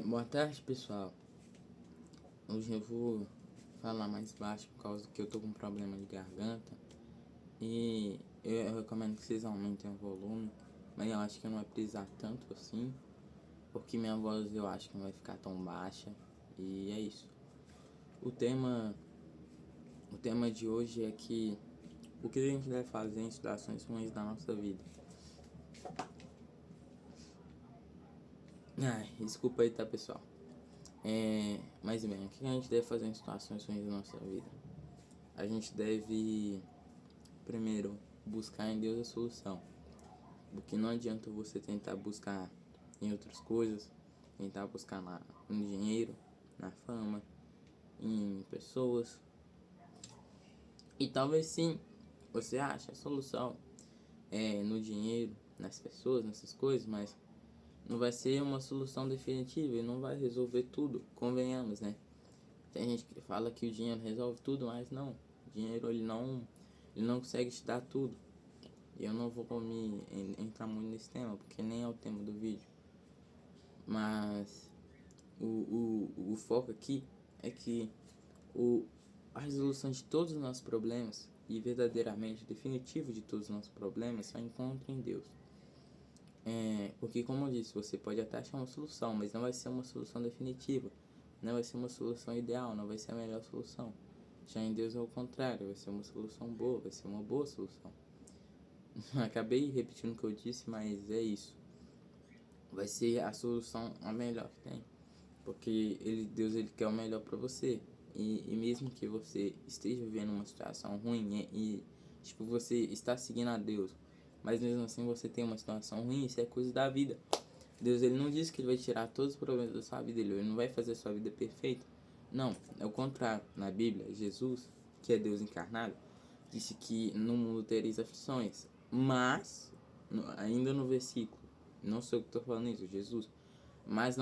Boa tarde, pessoal. Hoje eu vou falar mais baixo por causa que eu tô com um problema de garganta. E eu recomendo que vocês aumentem o volume, mas eu acho que não vai precisar tanto assim, porque minha voz eu acho que não vai ficar tão baixa. E é isso. O tema, o tema de hoje é que o que a gente deve fazer em situações ruins da nossa vida. Ai, desculpa aí, tá, pessoal? Mas bem, o que a gente deve fazer em situações ruins da nossa vida? A gente deve, primeiro, buscar em Deus a solução. Porque não adianta você tentar buscar em outras coisas, tentar buscar no dinheiro, na fama, em pessoas. E talvez sim, você ache a solução no dinheiro, nas pessoas, nessas coisas, mas não vai ser uma solução definitiva e não vai resolver tudo, convenhamos, né? Tem gente que fala que o dinheiro resolve tudo, mas não. O dinheiro ele não consegue te dar tudo. E eu não vou entrar muito nesse tema, porque nem é o tema do vídeo. Mas o foco aqui é que a resolução de todos os nossos problemas, e verdadeiramente definitivo de todos os nossos problemas, só encontra em Deus. Porque, como eu disse, você pode até achar uma solução, mas não vai ser uma solução definitiva. Não vai ser uma solução ideal, não vai ser a melhor solução. Já em Deus é o contrário, vai ser uma solução boa, vai ser uma boa solução. Acabei repetindo o que eu disse, mas é isso. Vai ser a solução a melhor que tem. Porque Deus ele quer o melhor para você. E mesmo que você esteja vivendo uma situação ruim tipo, você está seguindo a Deus, mas mesmo assim você tem uma situação ruim, isso é coisa da vida. Deus ele não disse que ele vai tirar todos os problemas da sua vida, ele não vai fazer a sua vida perfeita. Não, é o contrário. Na Bíblia, Jesus, que é Deus encarnado, disse que no mundo tereis aflições, mas ainda no versículo, não sei o que estou falando isso, Jesus, mas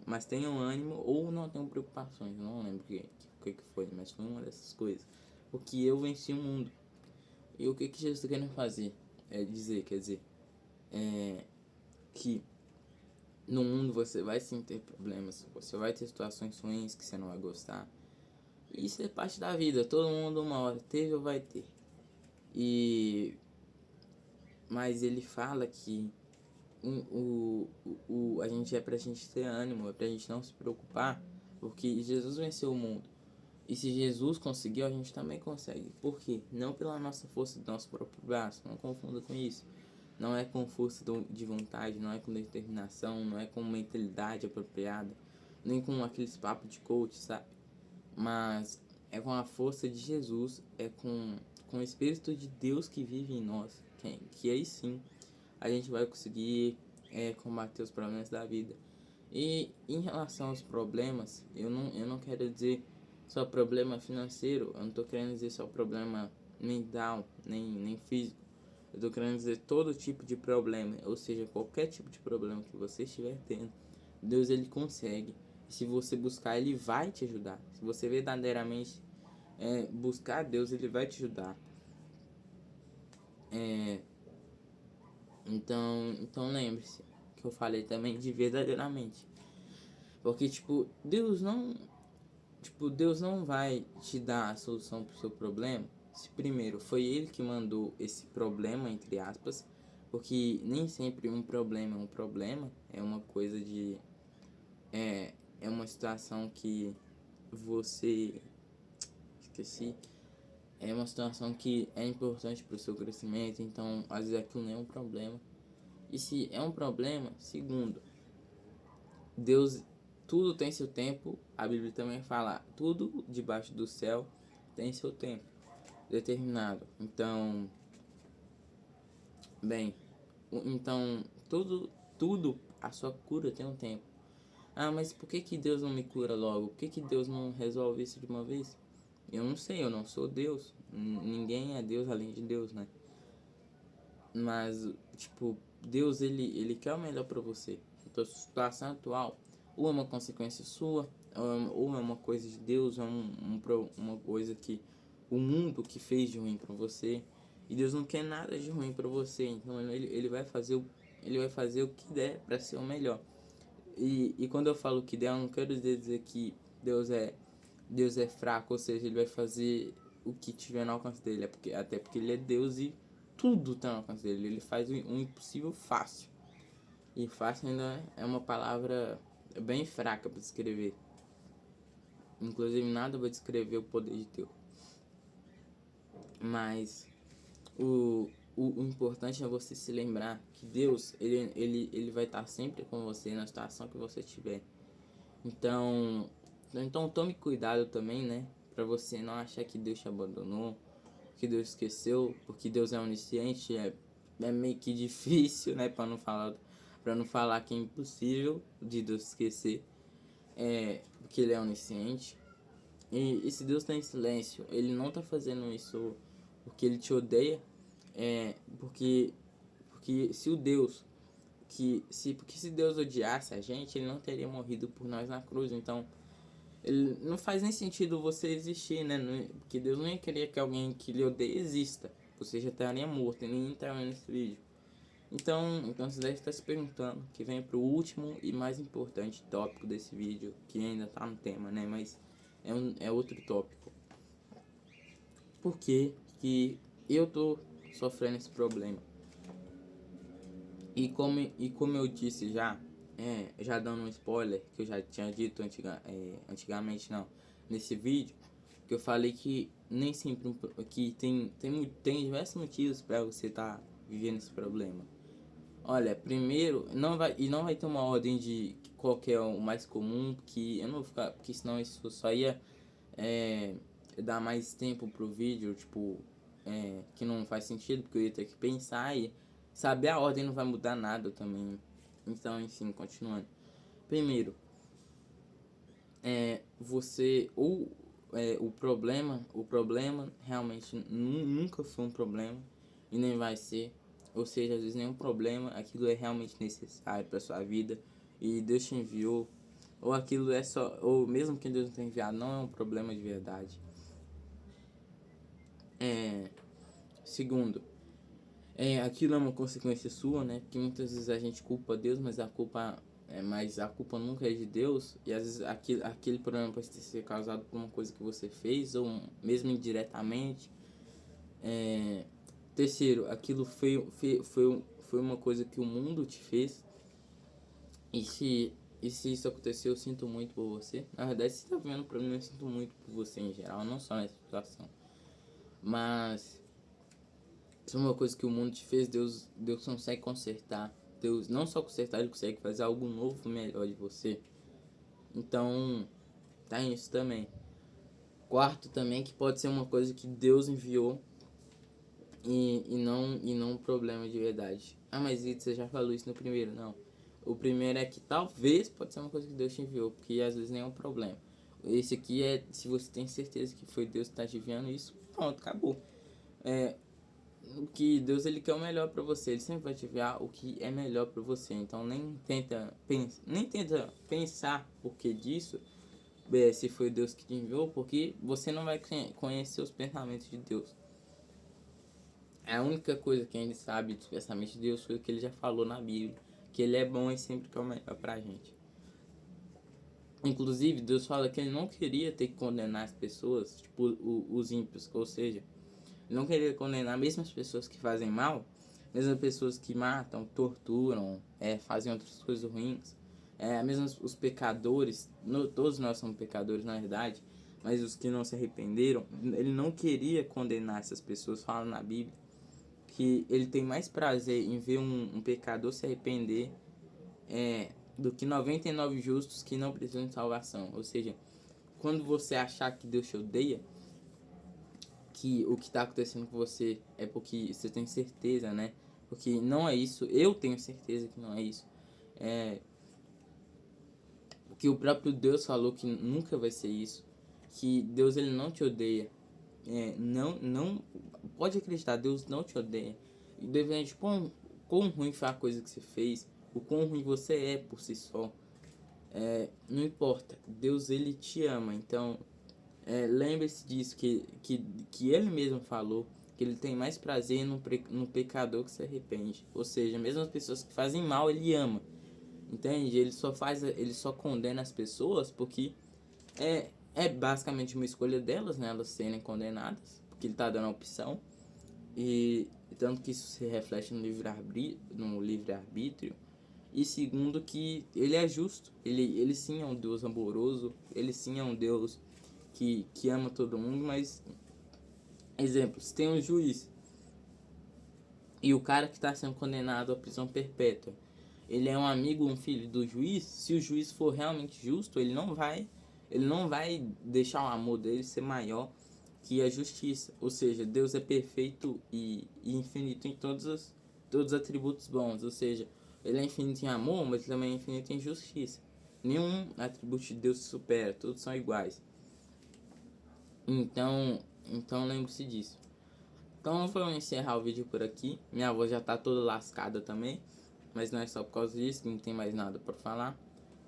mas tenham ânimo ou não tenham preocupações, não lembro o que foi, mas foi uma dessas coisas, porque eu venci o mundo. E o que Jesus está querendo fazer? Quer dizer, que no mundo você vai sim ter problemas, você vai ter situações ruins que você não vai gostar. Isso é parte da vida, todo mundo uma hora teve ou vai ter. Mas ele fala que a gente é pra gente ter ânimo, é pra gente não se preocupar, porque Jesus venceu o mundo. E se Jesus conseguiu, a gente também consegue. Por quê? Não pela nossa força do nosso próprio braço, não confunda com isso. Não é com força de vontade, não é com determinação, não é com mentalidade apropriada, nem com aqueles papos de coach, sabe? Mas é com a força de Jesus, é com o Espírito de Deus que vive em nós, que aí sim a gente vai conseguir combater os problemas da vida. E em relação aos problemas, eu não quero dizer só problema financeiro, eu não estou querendo dizer só problema mental, nem físico. Eu estou querendo dizer todo tipo de problema, ou seja, qualquer tipo de problema que você estiver tendo, Deus ele consegue. E se você buscar, ele vai te ajudar. Se você verdadeiramente buscar Deus, ele vai te ajudar. Então lembre-se que eu falei também de verdadeiramente. Porque, Deus não vai te dar a solução pro seu problema se primeiro foi ele que mandou esse problema, entre aspas, porque nem sempre um problema, é uma coisa de... É uma situação que você... Esqueci. É uma situação que é importante pro seu crescimento, então às vezes aquilo não é um problema. E se é um problema, segundo, Deus, tudo tem seu tempo. A Bíblia também fala, tudo debaixo do céu tem seu tempo determinado. Então, bem, tudo a sua cura tem um tempo. Ah, mas por que Deus não me cura logo? Por que Deus não resolve isso de uma vez? Eu não sei, eu não sou Deus. Ninguém é Deus além de Deus, né? Mas, Deus, ele quer o melhor pra você. A sua situação atual, ou é uma consequência sua, ou é uma coisa de Deus, ou é uma coisa que o mundo que fez de ruim pra você. E Deus não quer nada de ruim pra você, então ele vai fazer o que der pra ser o melhor. e quando eu falo que Deus, eu não quero dizer que Deus é fraco, ou seja, ele vai fazer o que tiver no alcance dele, até porque ele é Deus e tudo tá no alcance dele, ele faz o impossível fácil. E fácil ainda é uma palavra bem fraca para descrever. Inclusive nada vai descrever o poder de Deus. Mas o importante é você se lembrar que Deus, ele vai estar sempre com você na situação que você estiver. Então tome cuidado também, né? Pra você não achar que Deus te abandonou, que Deus esqueceu, porque Deus é onisciente, é meio que difícil, né? Pra não falar que é impossível de Deus esquecer, porque ele é onisciente. E se Deus tá em silêncio, ele não tá fazendo isso porque ele te odeia, porque se o Deus porque se Deus odiasse a gente, ele não teria morrido por nós na cruz. Então ele não faz nem sentido você existir, né? Porque Deus não ia querer que alguém que lhe odeia exista. Você já estaria morto e nem estaria nesse vídeo. Então você deve estar se perguntando, que vem pro último e mais importante tópico desse vídeo, que ainda tá no tema, né? Mas é outro tópico. Por que eu tô sofrendo esse problema? E como eu disse já dando um spoiler, que eu já tinha dito antigamente não, nesse vídeo, que eu falei que nem sempre, que tem diversos motivos para você estar vivendo esse problema. Olha, primeiro, não vai ter uma ordem de qual que é o mais comum, que eu não vou ficar, porque senão isso só ia dar mais tempo pro vídeo, tipo, que não faz sentido, porque eu ia ter que pensar e saber a ordem não vai mudar nada também. Então, enfim, continuando. Primeiro, o problema realmente nunca foi um problema e nem vai ser. Ou seja, às vezes nenhum problema, aquilo é realmente necessário para sua vida e Deus te enviou. Ou aquilo é só, ou mesmo que Deus não tenha enviado, não é um problema de verdade. Segundo, aquilo é uma consequência sua, né? Porque muitas vezes a gente culpa Deus, mas a culpa nunca é de Deus. E às vezes aquele problema pode ter sido causado por uma coisa que você fez, ou mesmo indiretamente. Terceiro, aquilo foi uma coisa que o mundo te fez. E se isso aconteceu, eu sinto muito por você. Na verdade, se você tá vivendo um problema, eu sinto muito por você em geral, não só nessa situação. Mas se é uma coisa que o mundo te fez, Deus consegue consertar. Deus não só consertar, ele consegue fazer algo novo, melhor de você. Então, tá isso também. Quarto também, que pode ser uma coisa que Deus enviou e não um problema de verdade. Ah, mas você já falou isso no primeiro, não. O primeiro é que talvez pode ser uma coisa que Deus te enviou, porque às vezes nem é um problema. Esse aqui é se você tem certeza que foi Deus que tá te enviando isso, pronto, acabou. O que Deus ele quer o melhor para você, ele sempre vai te enviar o que é melhor para você. Então nem tenta pensar por que disso, se foi Deus que te enviou, porque você não vai conhecer os pensamentos de Deus. A única coisa que a gente sabe dos pensamentos de Deus foi o que ele já falou na Bíblia, que ele é bom e sempre quer o melhor pra gente. Inclusive, Deus fala que ele não queria ter que condenar as pessoas, tipo os ímpios, ou seja, ele não queria condenar mesmo as pessoas que fazem mal, mesmo as pessoas que matam, torturam, fazem outras coisas ruins, mesmo os pecadores, todos nós somos pecadores na verdade, mas os que não se arrependeram, ele não queria condenar essas pessoas, fala na Bíblia, que ele tem mais prazer em ver um pecador se arrepender do que 99 justos que não precisam de salvação. Ou seja, quando você achar que Deus te odeia, que o que está acontecendo com você é porque você tem certeza, né? Porque não é isso, eu tenho certeza que não é isso. Porque o próprio Deus falou que nunca vai ser isso. Que Deus ele não te odeia. Não pode acreditar, Deus não te odeia. Independente de quão ruim foi a coisa que você fez, o quão ruim você é por si só, não importa, Deus ele te ama. Então lembre-se disso, que ele mesmo falou que ele tem mais prazer no pecador que se arrepende. Ou seja, mesmo as pessoas que fazem mal ele ama. entende? Ele só condena as pessoas porque é basicamente uma escolha delas, né? Elas serem condenadas, porque ele tá dando a opção. E tanto que isso se reflete no livre-arbítrio. E segundo, que ele é justo. Ele sim é um Deus amoroso. Ele sim é um Deus que ama todo mundo. Mas, exemplo, se tem um juiz e o cara que está sendo condenado à prisão perpétua, ele é um amigo, um filho do juiz, se o juiz for realmente justo, ele não vai deixar o amor dele ser maior que a justiça. Ou seja, Deus é perfeito e infinito em todos os atributos bons. Ou seja, ele é infinito em amor, mas também é infinito em justiça. Nenhum atributo de Deus se supera, todos são iguais. Então lembre-se disso. Então vamos encerrar o vídeo por aqui. Minha avó já tá toda lascada também, mas não é só por causa disso, que não tem mais nada para falar.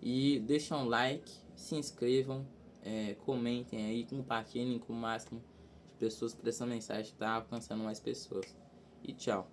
E deixem um like, se inscrevam, comentem aí, compartilhem com o máximo de pessoas para essa mensagem estar alcançando mais pessoas. E tchau.